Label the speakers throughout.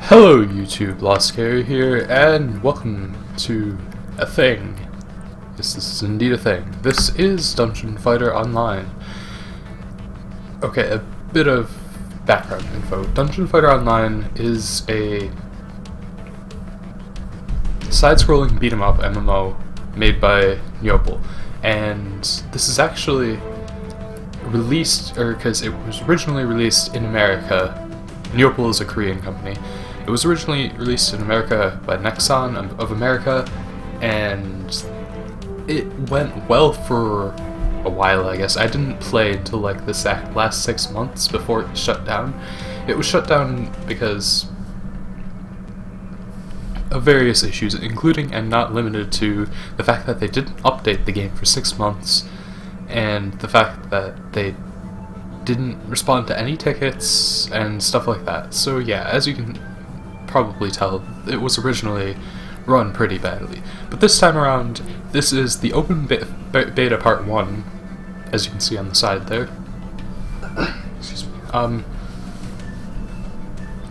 Speaker 1: Hello YouTube, Laskeri here, and welcome to a thing. Yes, this is indeed a thing. This is Dungeon Fighter Online. Okay, a bit of background info. Dungeon Fighter Online is a side-scrolling beat-em-up MMO made by Nyopal, and this is actually released, because it was originally released in America. Nyopal is a Korean company. It was originally released in America by Nexon of America, and it went well for a while, I guess. I didn't play until like the last 6 months before it shut down. It was shut down because of various issues, including and not limited to the fact that they didn't update the game for 6 months, and the fact that they didn't respond to any tickets and stuff like that. So yeah, as you can probably tell, it was originally run pretty badly. But this time around, this is the open beta part 1, as you can see on the side there. Excuse me.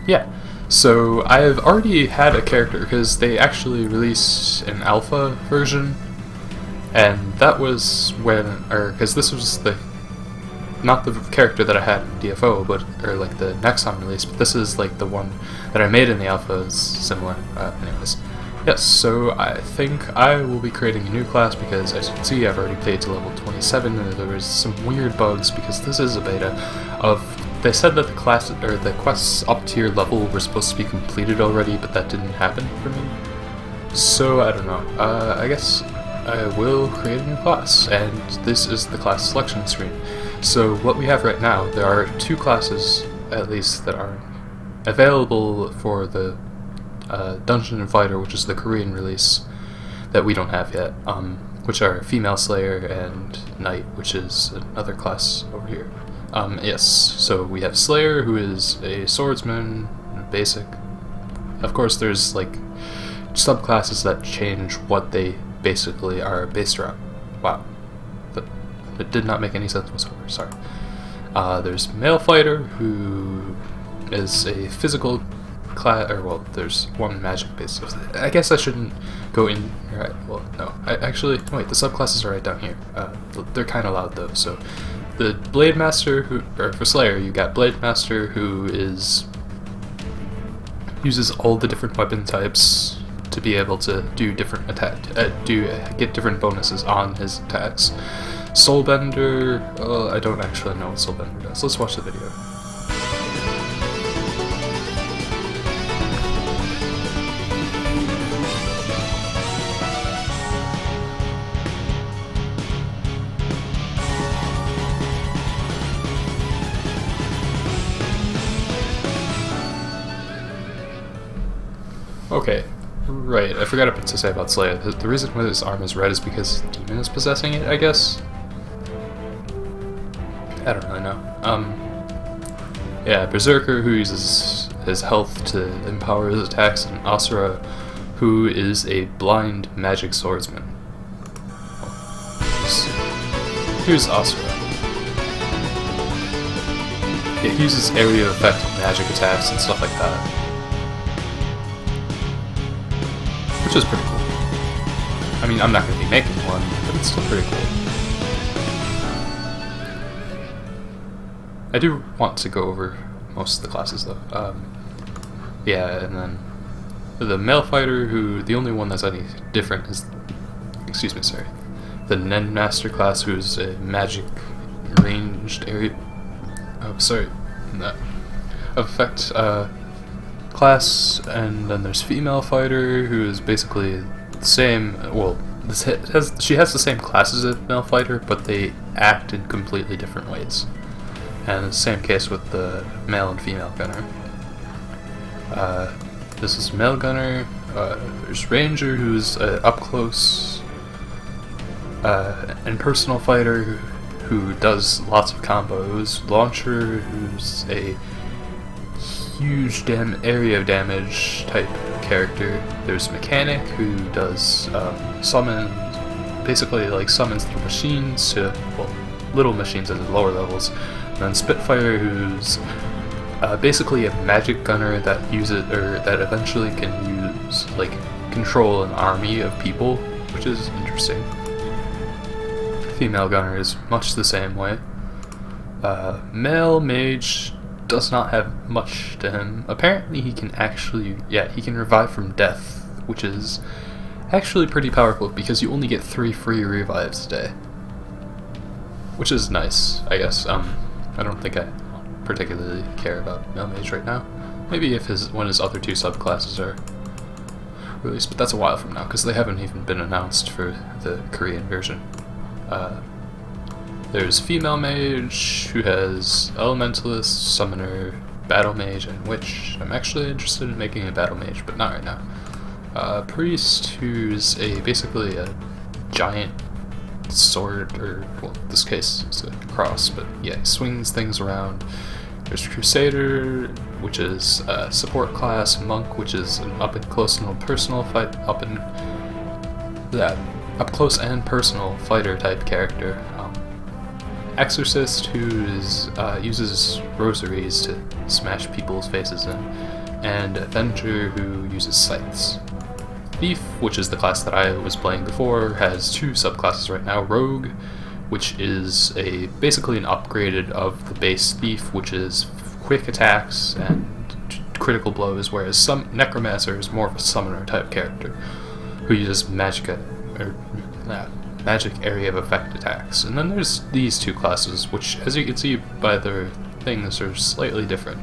Speaker 1: Yeah. So I have already had a character, because they actually released an alpha version, and that was when, because this was not the character that I had in DFO, or like the Nexon release, but this is like the one that I made in the alpha is similar. Anyways, yes, so I think I will be creating a new class, because as you can see, I've already played to level 27, and there was some weird bugs, because this is a beta they said that the quests up to your level were supposed to be completed already, but that didn't happen for me. So I don't know. I guess I will create a new class, and this is the class selection screen. So what we have right now, there are 2 classes, at least, that are available for the Dungeon & Fighter, which is the Korean release, that we don't have yet, which are Female Slayer and Knight, which is another class over here. Yes, so we have Slayer, who is a swordsman, basic. Of course, there's like subclasses that change what they basically are based around. Wow. It did not make any sense whatsoever, sorry. There's Male Fighter, who is a physical class, there's one magic based. I guess I shouldn't go in, right, well, no. Wait, the subclasses are right down here. They're kind of loud though, so. The Blade Master, for Slayer, you got Blade Master, who uses all the different weapon types to be able to do different get different bonuses on his attacks. Soulbender, I don't actually know what Soulbender does. Let's watch the video. Okay, right, I forgot to say about Slayer. The reason why his arm is red is because the demon is possessing it, I guess? I don't really know. Yeah, Berserker, who uses his health to empower his attacks, and Asura, who is a blind magic swordsman. Here's Asura. Yeah, he uses area effect magic attacks and stuff like that, which is pretty cool. I mean, I'm not going to be making one, but it's still pretty cool. I do want to go over most of the classes though. Yeah, and then the Male Fighter, who the only one that's any different is, the Nen Master class, who's a magic ranged area. Effect class, and then there's Female Fighter, who is basically the same. Well, she has the same classes as Male Fighter, but they act in completely different ways. And the same case with the Male and Female Gunner. This is Male Gunner. There's Ranger, who's up close and personal fighter who does lots of combos. Launcher, who's a huge area damage type character. There's Mechanic, who does summons, basically like summons the machines to, well, little machines at the lower levels. And then Spitfire, who's basically a magic gunner that that eventually can use like control an army of people, which is interesting. Female gunner is much the same way. Male mage does not have much to him. Apparently he can he can revive from death, which is actually pretty powerful because you only get 3 free revives a day. Which is nice, I guess. I don't think I particularly care about male mage right now. Maybe if when his other 2 subclasses are released, but that's a while from now because they haven't even been announced for the Korean version. There's female mage who has elementalist, summoner, battle mage, and witch. I'm actually interested in making a battle mage, but not right now. Priest, who's basically a giant sword, or well, in this case it's a cross, but yeah, he swings things around. There's Crusader, which is a support class, Monk, which is an up close and personal fighter type character. Exorcist, who uses rosaries to smash people's faces in, and Avenger, who uses scythes. Thief, which is the class that I was playing before, has 2 subclasses right now. Rogue, which is basically an upgraded of the base Thief, which is quick attacks and critical blows, whereas some Necromancer is more of a summoner type character who uses magic area of effect attacks. And then there's these 2 classes, which, as you can see by their things, are slightly different.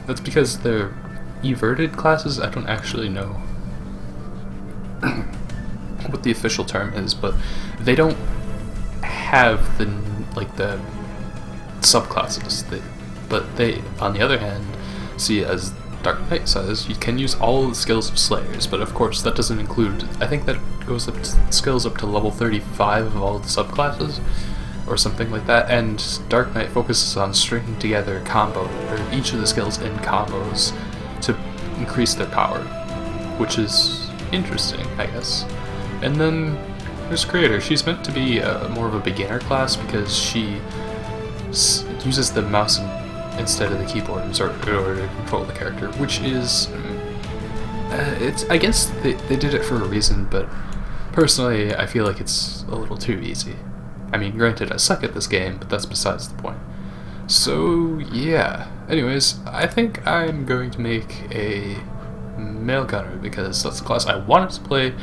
Speaker 1: That's because they're everted classes. I don't actually know what the official term is, but they don't have the subclasses. But they, on the other hand, see, as Dark Knight says, you can use all the skills of Slayers, but of course that doesn't include, I think that goes up to skills up to level 35 of all the subclasses, or something like that, and Dark Knight focuses on stringing together each of the skills in combos to increase their power, which is interesting, I guess. And then there's Creator. She's meant to be more of a beginner class because she uses the mouse instead of the keyboard in order to control the character, which is I guess they did it for a reason, but personally I feel like it's a little too easy. I mean, granted, I suck at this game, but that's besides the point. So yeah, anyways, I think I'm going to make a male gunner because that's the class I wanted to play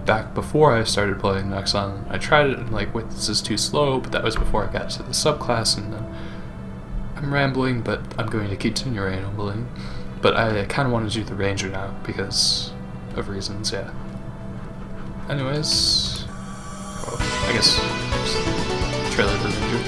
Speaker 1: back before I started playing Nexon. I tried it and wait, this is too slow, but that was before I got to the subclass, and then I'm rambling, but I'm going to continue rambling. But I kind of want to do the Ranger now because of reasons, yeah. Anyways, I guess trailer for Ranger.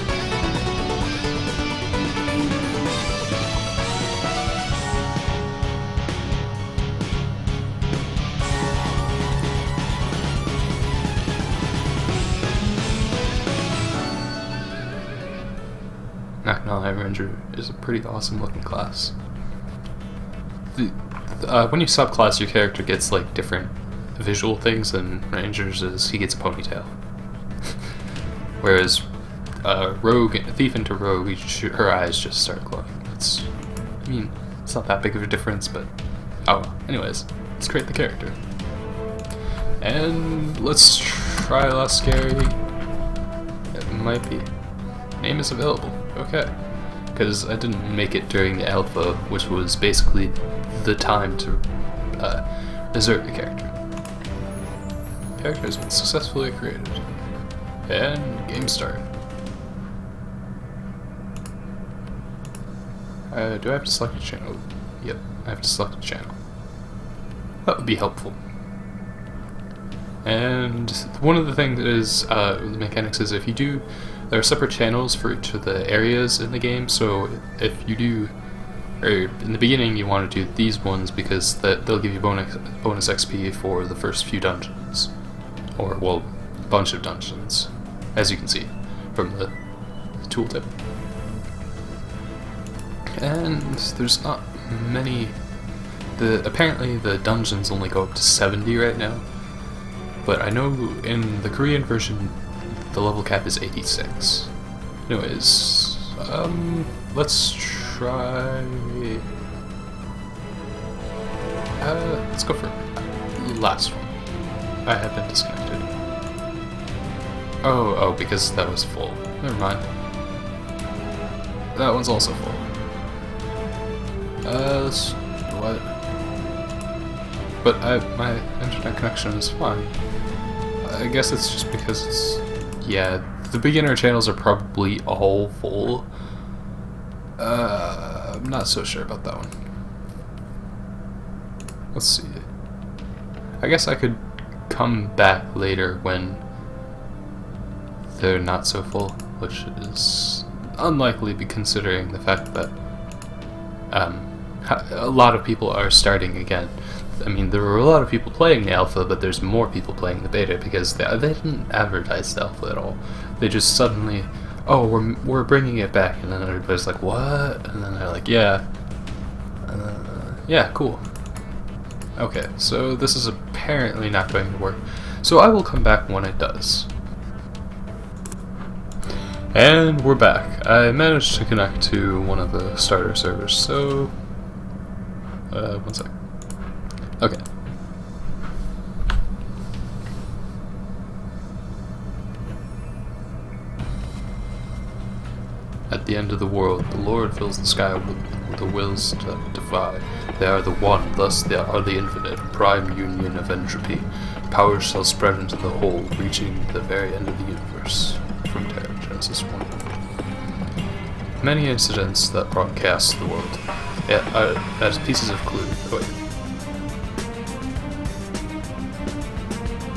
Speaker 1: Not gonna lie, Ranger is a pretty awesome looking class. When you subclass, your character gets different visual things, and Ranger's he gets a ponytail. Whereas Thief into Rogue, her eyes just start glowing. It's not that big of a difference, but oh well. Anyways, let's create the character. And let's try Laskeri. It might be. Name is available. Okay. Because I didn't make it during the alpha, which was basically the time to desert the character. Character has been successfully created. And game start. Do I have to select a channel? Yep, I have to select a channel. That would be helpful. And one of the things is, the mechanics is if you do, there are separate channels for each of the areas in the game, so if you do, or in the beginning you want to do these ones because they'll give you bonus XP for the first few dungeons. Or, well, bunch of dungeons, as you can see from the tooltip. And there's not many, apparently the dungeons only go up to 70 right now, but I know in the Korean version the level cap is 86. Anyways, let's try... let's go for the last one. I have been disconnected. Oh, because that was full. Never mind. That one's also full. What? But my internet connection is fine. I guess it's just because it's... Yeah, the beginner channels are probably all full. I'm not so sure about that one. Let's see. I guess I could come back later when they're not so full, which is unlikely considering the fact that a lot of people are starting again. I mean, there were a lot of people playing the alpha, but there's more people playing the beta because they didn't advertise the alpha at all. They just suddenly, oh, we're bringing it back, and then everybody's like, what? And then they're like, yeah, yeah, cool. Okay, so this is apparently not going to work. So I will come back when it does. And we're back. I managed to connect to one of the starter servers, so... one sec. Okay. At the end of the world, the Lord fills the sky with the wills to defy. They are the one, thus they are the infinite, prime union of entropy. Power shall spread into the whole, reaching the very end of the universe. From Genesis 1. Many incidents that broadcast the world, as pieces of clue. Oh, wait.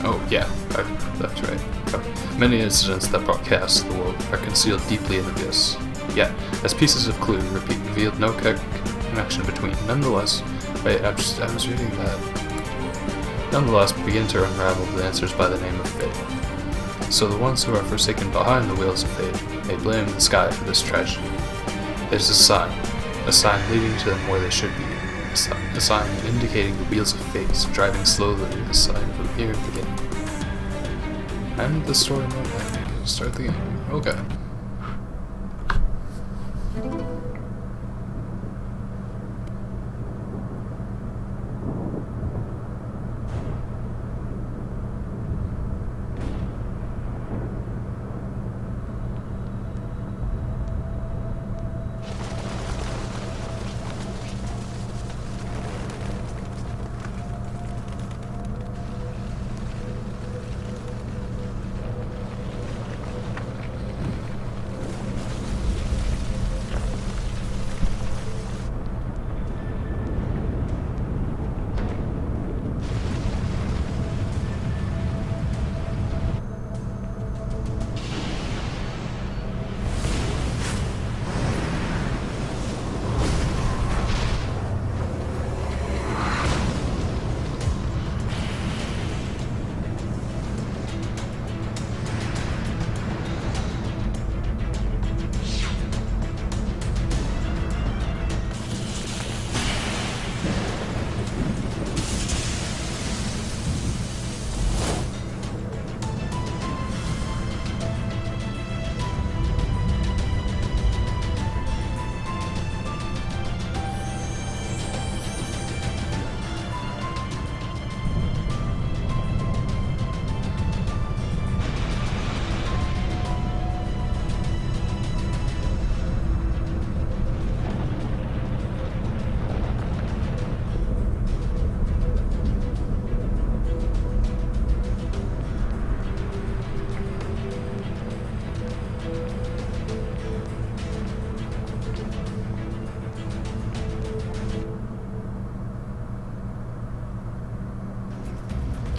Speaker 1: Oh, yeah, that's right. Oh. Many incidents that broadcast the world are concealed deeply in the abyss. Yet, as pieces of clue revealed no connection between. Nonetheless, wait, I was reading that. Nonetheless, begin to unravel the answers by the name of fate. So the ones who are forsaken behind the wheels of fate may blame the sky for this tragedy. It is a sign leading to them where they should be. A sign indicating the wheels of fate driving slowly, a sign of a near beginning. And the story mode and start the game. Okay.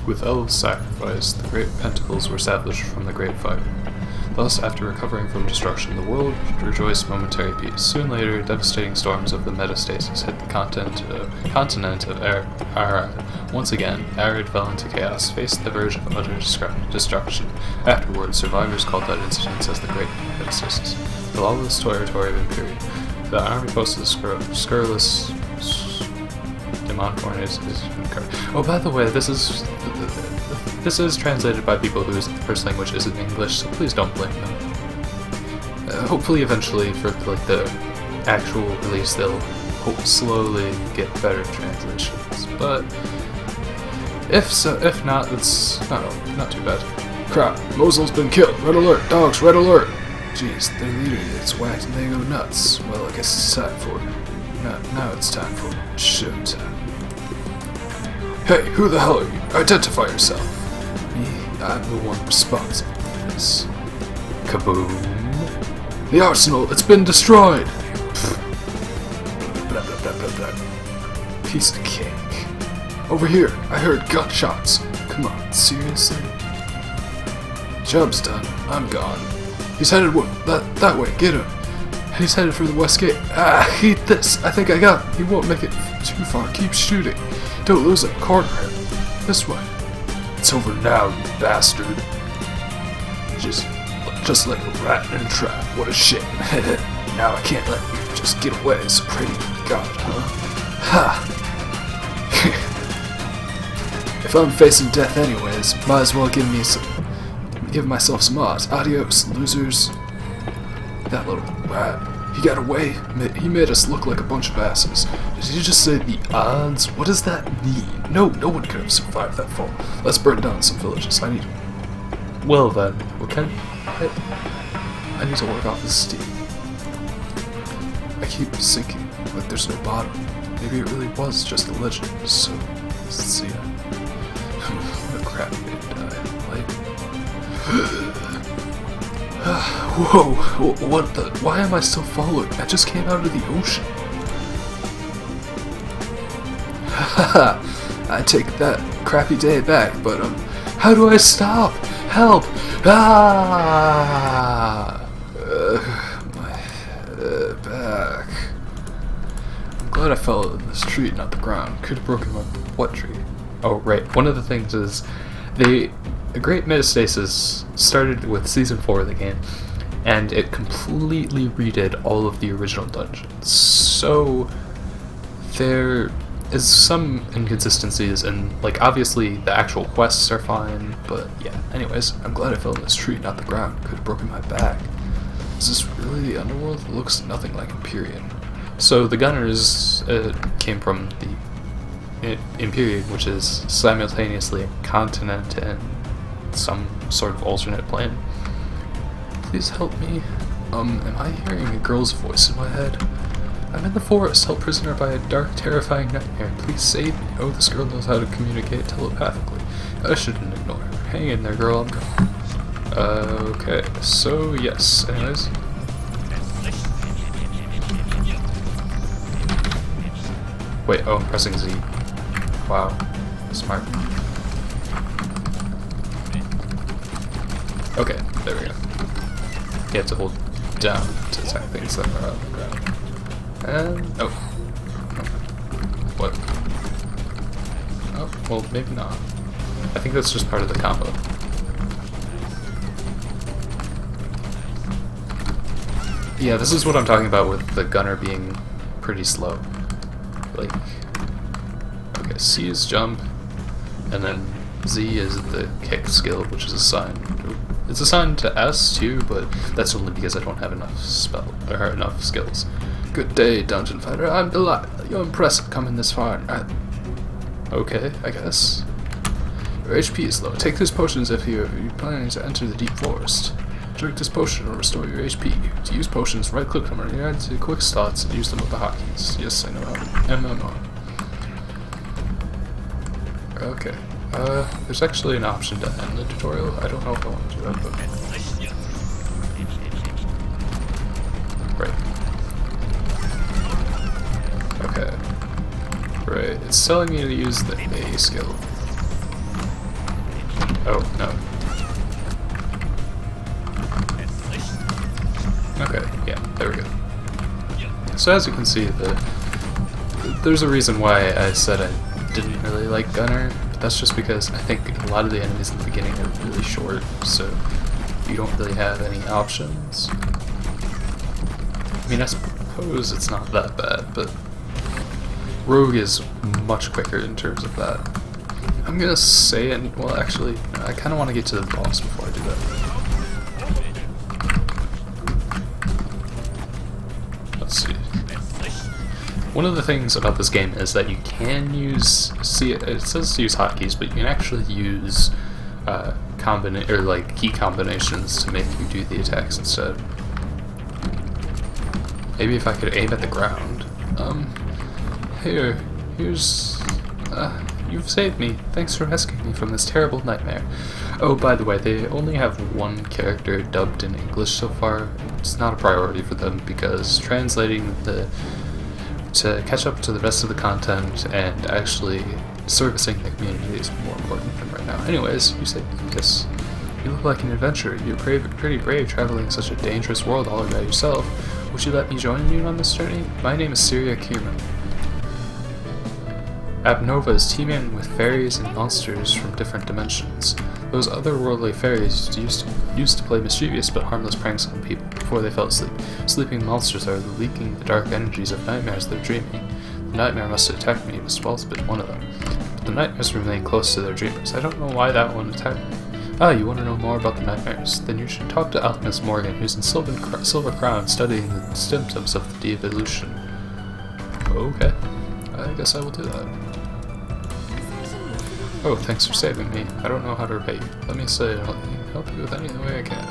Speaker 1: With El's sacrifice, the great pentacles were established from the great fire. Thus, after recovering from destruction, the world rejoiced momentary peace. Soon later, devastating storms of the metastasis hit the continent of Arad. Once again, Arad fell into chaos, faced the verge of utter destruction. Afterwards, survivors called that incident as the Great Metastasis. The lawless territory of Imperium. The army posted the scurrilous demonic is oh, by the way, this is translated by people whose first language isn't English, so please don't blame them. Hopefully, eventually, for like the actual release they'll slowly get better translations, but if not, it's not too bad.
Speaker 2: Crap, Mosul's been killed. Red alert, dogs, red alert. Jeez, their leader gets whacked and they go nuts. Well, I guess it's time for it. Now it's time for showtime. Hey, who the hell are you? Identify yourself. Me, I'm the one responsible for this.
Speaker 1: Kaboom.
Speaker 2: The arsenal, it's been destroyed. Blah, blah, blah, blah, blah. Piece of cake. Over here, I heard gunshots. Come on, seriously? Job's done. I'm gone. He's headed that way. Get him. He's headed for the west gate. Ah, eat this. I think I got him. He won't make it too far. Keep shooting. Don't lose him. Corner him. This way. It's over now, you bastard. Just like a rat in a trap. What a shame. Now I can't let you just get away. So pray to God, huh? Ha! If I'm facing death anyways, might as well give myself some odds. Adios, losers. That little rat. He got away. He made us look like a bunch of asses. Did you just say the odds? What does that mean? No one could have survived that fall. Let's burn down some villages. I need...
Speaker 1: Well then, what can I need to work off his steam.
Speaker 2: I keep sinking, like there's no bottom. Maybe it really was just a legend, so let's see. What a crappy way to die. Like... Whoa, what the... Why am I still following? I just came out of the ocean. Haha, I take that crappy day back, but how do I stop? Help! Ah! My back. I'm glad I fell in this tree, not the ground. Could have broken my... What tree?
Speaker 1: Oh, right. One of the things is the Great Metastasis started with Season 4 of the game, and it completely redid all of the original dungeons. So there is some inconsistencies, and like obviously the actual quests are fine, but yeah. Anyways, I'm glad I fell in this tree, not the ground. Could have broken my back. Is this really the underworld? It looks nothing like Empyrean. So the Gunners came from the Empyrean, which is simultaneously a continent and some sort of alternate plane. Please help me. Am I hearing a girl's voice in my head? I'm in the forest, held prisoner by a dark, terrifying nightmare. Please save me. Oh, this girl knows how to communicate telepathically. I shouldn't ignore her. Hang in there, girl. I'm going. Okay, so yes. Anyways. Wait, oh, I'm pressing Z. Wow. Smart. Okay, there we go. You have to hold down to attack things that are on the ground. And... oh. What? Oh, well, maybe not. I think that's just part of the combo. Yeah, this is what I'm talking about with the gunner being pretty slow. Like... okay, C is jump, and then Z is the kick skill, which is assigned. It's assigned to S too, but that's only because I don't have enough enough skills. Good day, dungeon fighter. I'm delighted. You're impressive coming this far. Okay, I guess. Your HP is low. Take these potions if you're planning to enter the deep forest. Drink this potion will restore your HP. To use potions, right-click them or add to quick slots and use them with the hotkeys. Yes, I know how to MMO. Okay. There's actually an option to end the tutorial. I don't know if I want to do that, but... right. Okay. Right, it's telling me to use the A skill. Oh, no. Okay, yeah, there we go. So as you can see, there's a reason why I said I didn't really like Gunner, but that's just because I think a lot of the enemies in the beginning are really short, so you don't really have any options. I mean, I suppose it's not that bad, but Rogue is much quicker in terms of that. I'm gonna say, and well, actually, I kind of want to get to the boss before I do that. Let's see. One of the things about this game is that you can use, it says to use hotkeys, but you can actually use key combinations to make you do the attacks instead. Maybe if I could aim at the ground. Here's you've saved me. Thanks for rescuing me from this terrible nightmare. Oh, by the way, they only have one character dubbed in English so far. It's not a priority for them because translating to catch up to the rest of the content and actually servicing the community is more important than right now. Anyways, you say yes. You look like an adventurer. You're pretty brave traveling such a dangerous world all by yourself. Would you let me join you on this journey? My name is Syria Kierman. Abnova is teeming with fairies and monsters from different dimensions. Those otherworldly fairies used to play mischievous but harmless pranks on people before they fell asleep. Sleeping monsters are leaking the dark energies of nightmares they're dreaming. The nightmare must have attacked me, as well as been one of them. But the nightmares remain close to their dreamers. I don't know why that one attacked me. Ah, you want to know more about the nightmares? Then you should talk to Alchemist Morgan, who's in Silver Crown, studying the symptoms of the de-evolution. Okay, I guess I will do that. Oh, thanks for saving me. I don't know how to repay you. Let me say I'll help you with any way I can.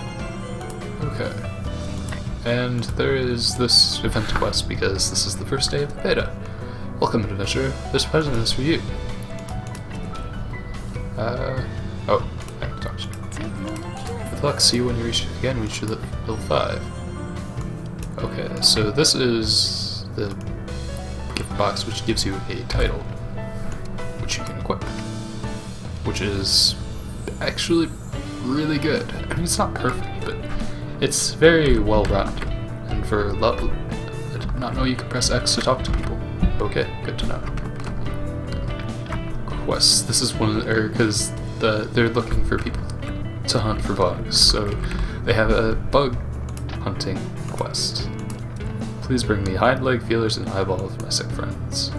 Speaker 1: Okay. And there is this event quest because this is the first day of the beta. Welcome, adventurer. This present is for you. Oh, I can talk to you. Good luck. See you when you reach level 5. Okay, so this is the gift box, which gives you a title, which you can equip. Which is actually really good. I mean, it's not perfect, but it's very well-rounded. And for level, I did not know you could press X to talk to people. Okay, good to know. Quests. This is one of the, because they're looking for people to hunt for bugs, so they have a bug hunting quest. Please bring me hind leg, feelers, and eyeballs of my sick friends.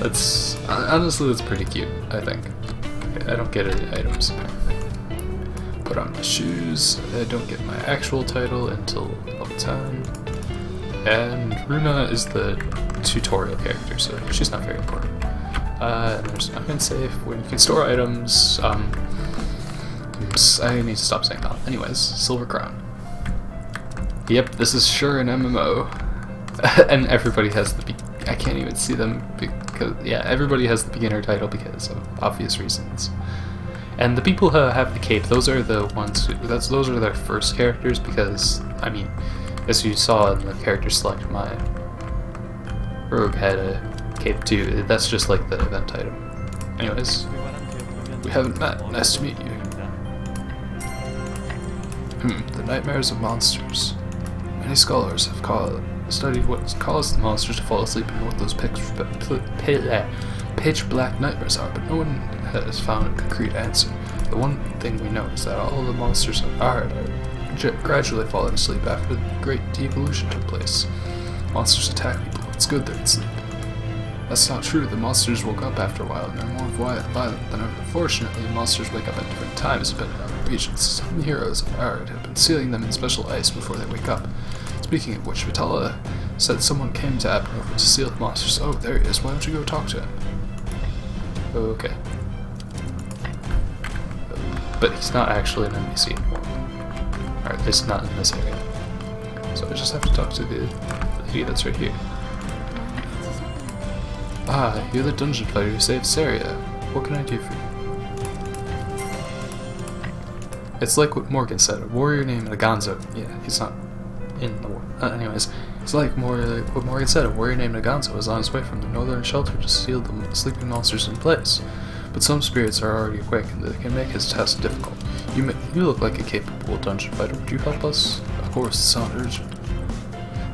Speaker 1: That's honestly, that's pretty cute, I think. Okay, I don't get any items. Put on my shoes. I don't get my actual title until level 10. And Runa is the tutorial character, so she's not very important. And there's an item safe where you can store items. Oops, I need to stop saying that. Anyways, Silver Crown. Yep, this is sure an MMO. And everybody has the I can't even see them because, yeah, everybody has the beginner title because of obvious reasons. And the people who have the cape, those are the ones those are their first characters because, I mean, as you saw in the character select, my rogue had a cape too. That's just like the event item. Anyways, we haven't met. Nice to meet you. The nightmares of monsters. Many scholars have studied what causes the monsters to fall asleep and what those pitch black nightmares are, but no one has found a concrete answer. The one thing we know is that all the monsters are gradually falling asleep after the great de-evolution took place. Monsters attack people. It's good they're asleep. That's not true. The monsters woke up after a while and they're more violent than ever. Fortunately, monsters wake up at different times depending on the regions. Some heroes of Ard have been sealing them in special ice before they wake up. Speaking of which, Vitala said someone came to Abnova to seal the monsters. Oh, there he is. Why don't you go talk to him? Okay. But he's not actually an NPC anymore. Or at least not in this area. So I just have to talk to the lady that's right here. Ah, you're the dungeon fighter who saved Saria. What can I do for you? It's like what Morgan said, a warrior named Naganzo. Yeah, he's not in the war. Anyways, it's like what Morgan said, a warrior named Naganzo was on his way from the northern shelter to seal the sleeping monsters in place. But some spirits are already awake and they can make his task difficult. You look like a capable dungeon fighter. Would you help us? Of course, it's not urgent.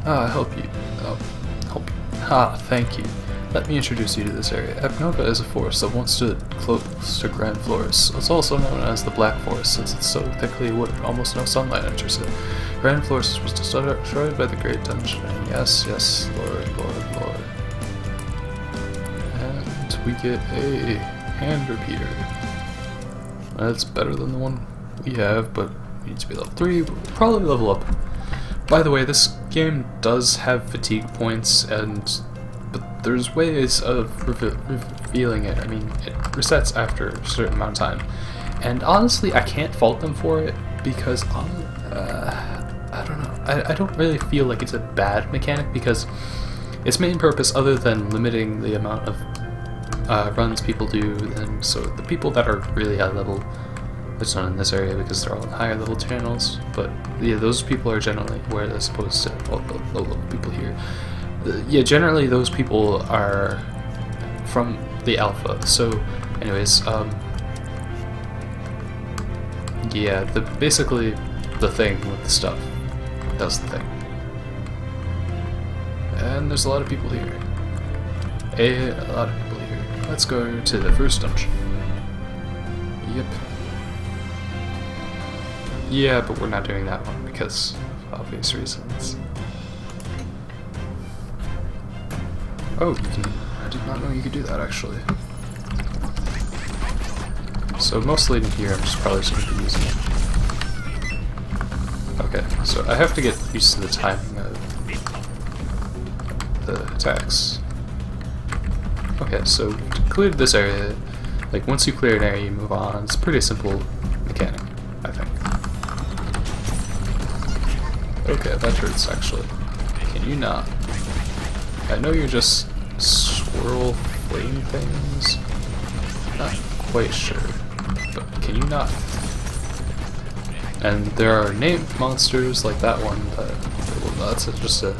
Speaker 1: Ah, I'll help you. Help you. Ah, thank you. Let me introduce you to this area. Abnova is a forest that once stood close to Grand Forest. It's also known as the Black Forest since it's so thickly wooded, almost no sunlight enters it. Grand Forest was destroyed by the Great Dungeon. Yes, yes, Lord. And we get a hand repeater. That's better than the one we have, but we need to be level 3. We'll probably level up. By the way, this game does have fatigue points, but there's ways of revealing it. I mean, it resets after a certain amount of time, and honestly, I can't fault them for it because I don't know. I don't really feel like it's a bad mechanic because its main purpose, other than limiting the amount of runs people do, and so the people that are really high level, it's not in this area because they're all in higher level channels, but yeah, those people are generally where they're supposed to, all the low level people here. Yeah, generally those people are from the alpha. So anyways, yeah, basically the thing with the stuff does the thing. And there's a lot of people here. A lot of people here. Let's go to the first dungeon. Yep. Yeah, but we're not doing that one because of obvious reasons. Oh, you can. I did not know you could do that actually. So mostly in here, I'm just probably just going to be using it. Okay, so I have to get used to the timing of the attacks. Okay, so to clear this area, like once you clear an area, you move on. It's a pretty simple mechanic, I think. Okay, that hurts actually. Can you not? I know you're just swirl flame things. Not quite sure, but can you not? And there are named monsters like that one. Well, that's just a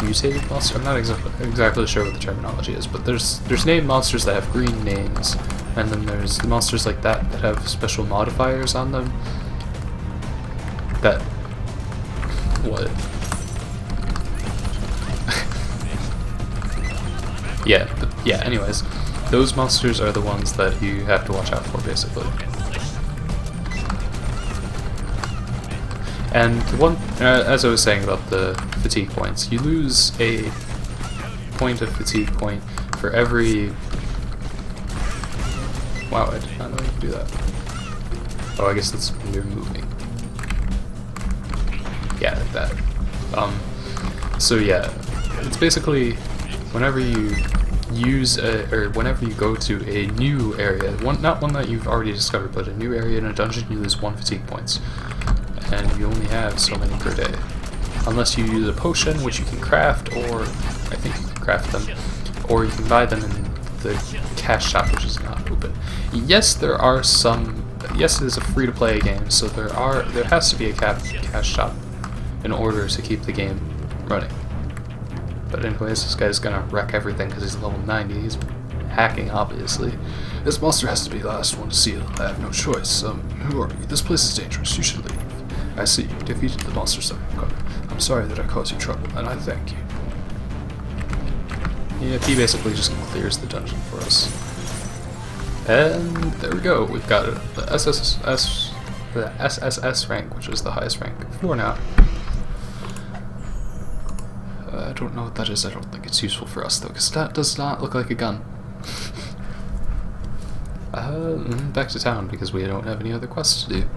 Speaker 1: mutated monster. I'm not exactly sure what the terminology is, but there's named monsters that have green names, and then there's monsters like that that have special modifiers on them. That what? Yeah. Anyways, those monsters are the ones that you have to watch out for, basically. And one, as I was saying about the fatigue points, you lose a point of fatigue point for every. Wow, I did not know you could do that. Oh, I guess that's when you're moving. Yeah, like that. So yeah, it's basically whenever you use or whenever you go to a new area, not one that you've already discovered, but a new area in a dungeon, you lose 1 fatigue points. And you only have so many per day. Unless you use a potion, which you can craft, or I think you can craft them, or you can buy them in the cash shop, which is not open. Yes, there are some. Yes, it is a free-to-play game, so there has to be a cash shop in order to keep the game running. But anyways, this guy's gonna wreck everything because he's level 90. He's hacking, obviously.
Speaker 2: This monster has to be the last one to seal. I have no choice. Who are you? This place is dangerous. You should leave. I see you defeated the monsters that have come. I'm sorry that I caused you trouble, and I thank you.
Speaker 1: Yeah, he basically just clears the dungeon for us. And there we go. We've got the SSS rank, which is the highest rank for now. I don't know what that is. I don't think it's useful for us though, because that does not look like a gun. Back to town because we don't have any other quests to do.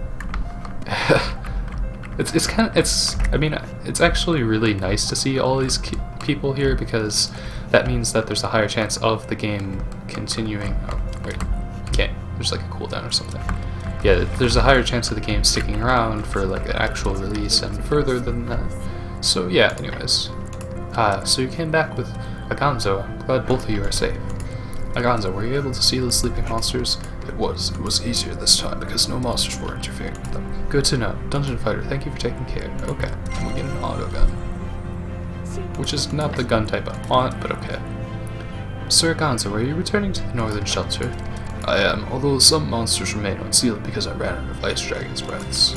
Speaker 1: It's actually really nice to see all these people here because that means that there's a higher chance of the game continuing. Oh, wait, okay, there's like a cooldown or something. Yeah, there's a higher chance of the game sticking around for like an actual release and further than that. So yeah, anyways. So you came back with Agonzo. I'm glad both of you are safe. Agonzo, were you able to see the sleeping monsters?
Speaker 2: It was easier this time because no monsters were interfering with them.
Speaker 1: Good to know. Dungeon Fighter, thank you for taking care. Okay, and we get an auto gun. Which is not the gun type I want, but okay. Sir Agonzo, are you returning to the northern shelter?
Speaker 2: I am, although some monsters remain unsealed because I ran out of ice dragon's breaths.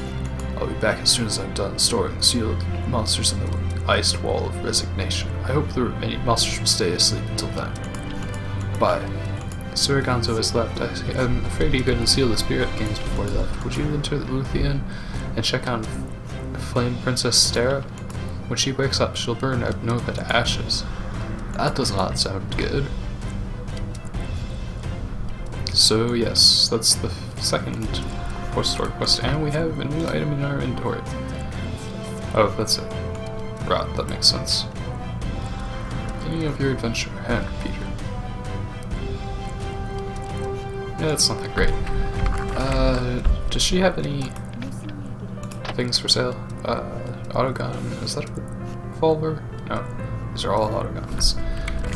Speaker 2: I'll be back as soon as I'm done storing the sealed monsters in the iced wall of resignation. I hope the remaining monsters will stay asleep until then. Bye.
Speaker 1: Sir Agonzo has left. I'm afraid he couldn't seal the spirit games before that. Would you enter the Luthien and check on Flame Princess Stera? When she wakes up, she'll burn Nova to ashes.
Speaker 2: That does not sound good.
Speaker 1: So yes, that's the second post-store quest, and we have a new item in our inventory. Oh, that's it. Right, that makes sense. Beginning of your adventure, and Peter. Yeah, that's not that great. Does she have any things for sale? Autogun, is that a revolver? No, these are all autoguns.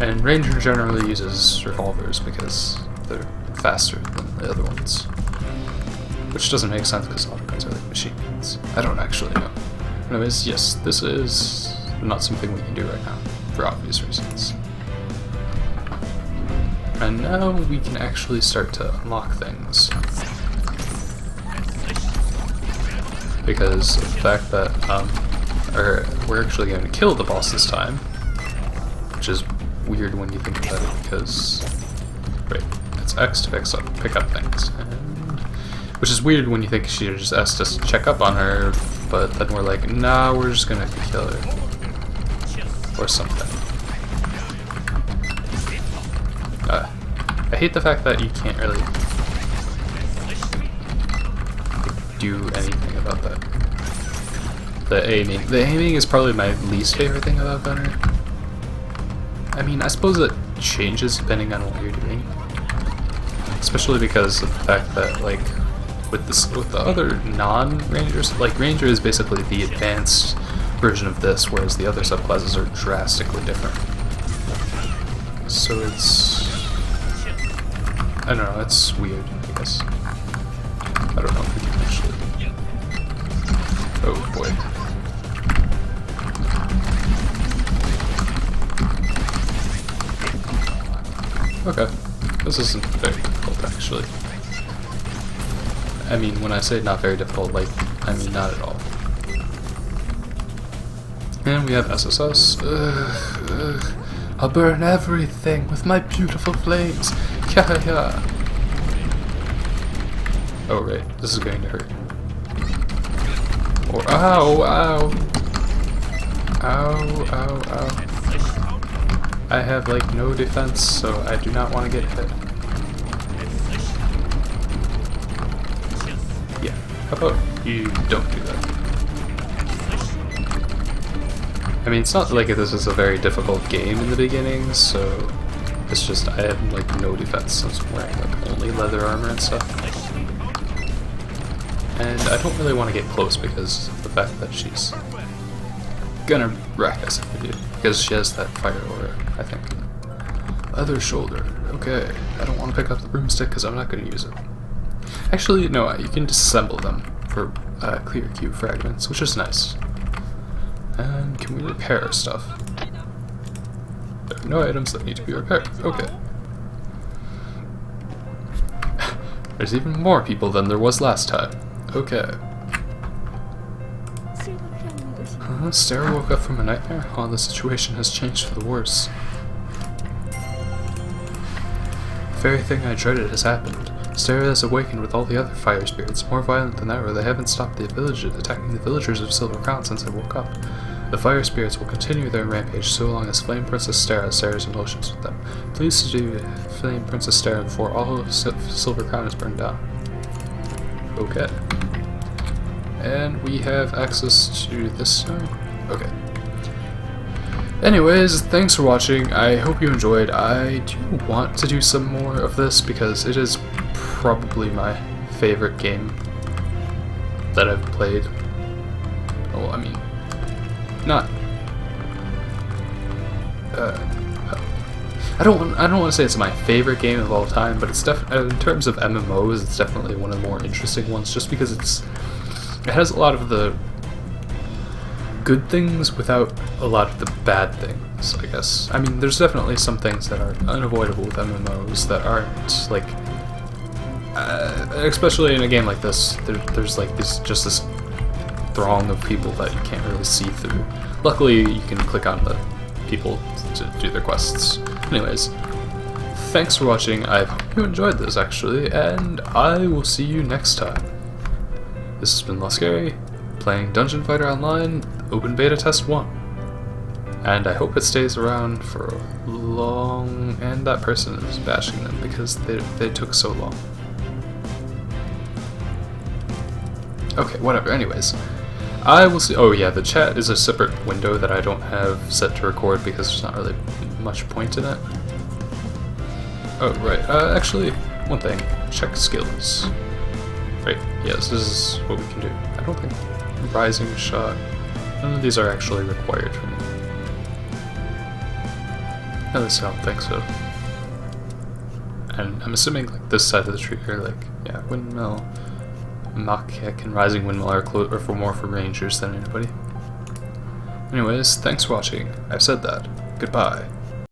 Speaker 1: And Ranger generally uses revolvers because they're faster than the other ones. Which doesn't make sense because autoguns are like machine guns. I don't actually know. Anyways, yes, this is not something we can do right now, for obvious reasons. And now we can actually start to unlock things. Because of the fact that we're actually going to kill the boss this time, which is weird when you think about it, because wait, it's X to pick up things, and which is weird when you think she just asked us to check up on her, but then we're like, nah, we're just gonna kill her or something. I hate the fact that you can't really do anything about that. The aiming is probably my least favorite thing about Gunner. I mean, I suppose it changes depending on what you're doing, especially because of the fact that, like, with the other non-rangers, like Ranger is basically the advanced version of this, whereas the other subclasses are drastically different. So it's, I don't know, it's weird, I guess. I don't know if we can actually. Oh boy. Okay, this isn't very difficult actually. I mean, when I say not very difficult, like, I mean not at all. And we have SSS. I'll burn everything with my beautiful flames. Yeah. Oh right, this is going to hurt. Or ow, ow, ow, ow, ow. I have like no defense, so I do not want to get hit. Yeah, how about you don't do that? I mean, it's not like this is a very difficult game in the beginning, so it's just I have like no defense since I'm wearing like only leather armor and stuff. And I don't really want to get close because of the fact that she's gonna wreck us if we do, because she has that fire aura, I think. Other shoulder. Okay, I don't want to pick up the broomstick because I'm not going to use it. Actually, no, you can disassemble them for clear cube fragments, which is nice. And can we repair stuff? There are no items that need to be repaired. Okay. There's even more people than there was last time. Okay. Sarah woke up from a nightmare? Oh, the situation has changed for the worse. The very thing I dreaded has happened. Sarah has awakened with all the other fire spirits, more violent than ever. They haven't stopped the villagers attacking the villagers of Silver Crown since I woke up. The fire spirits will continue their rampage so long as Flame Princess Stara shares emotions with them. Please subdue Flame Princess Stara before all of Silver Crown is burned down. Okay. And we have access to this now. Okay. Anyways, thanks for watching. I hope you enjoyed. I do want to do some more of this because it is probably my favorite game that I've played. Well, I mean, not. I don't want to say it's my favorite game of all time, but it's in terms of MMOs, it's definitely one of the more interesting ones, just because it has a lot of the good things without a lot of the bad things, I guess. I mean, there's definitely some things that are unavoidable with MMOs that aren't, like, especially in a game like this, there's like just this throng of people that you can't really see through. Luckily, you can click on the people to do their quests. Anyways, thanks for watching. I hope you enjoyed this, actually, and I will see you next time. This has been Laskeri, playing Dungeon Fighter Online, Open Beta Test 1. And I hope it stays around for long, and that person is bashing them because they took so long. Okay, whatever, anyways. I will see. Oh yeah, the chat is a separate window that I don't have set to record because there's not really much point in it. Oh right. Actually, one thing. Check skills. Right. Yes, this is what we can do. I don't think rising shot. None of these are actually required for me. At least I don't think so. And I'm assuming like this side of the tree, or like yeah, windmill, knock kick, and rising windmill are for more for rangers than anybody. Anyways, thanks for watching. I've said that. Goodbye.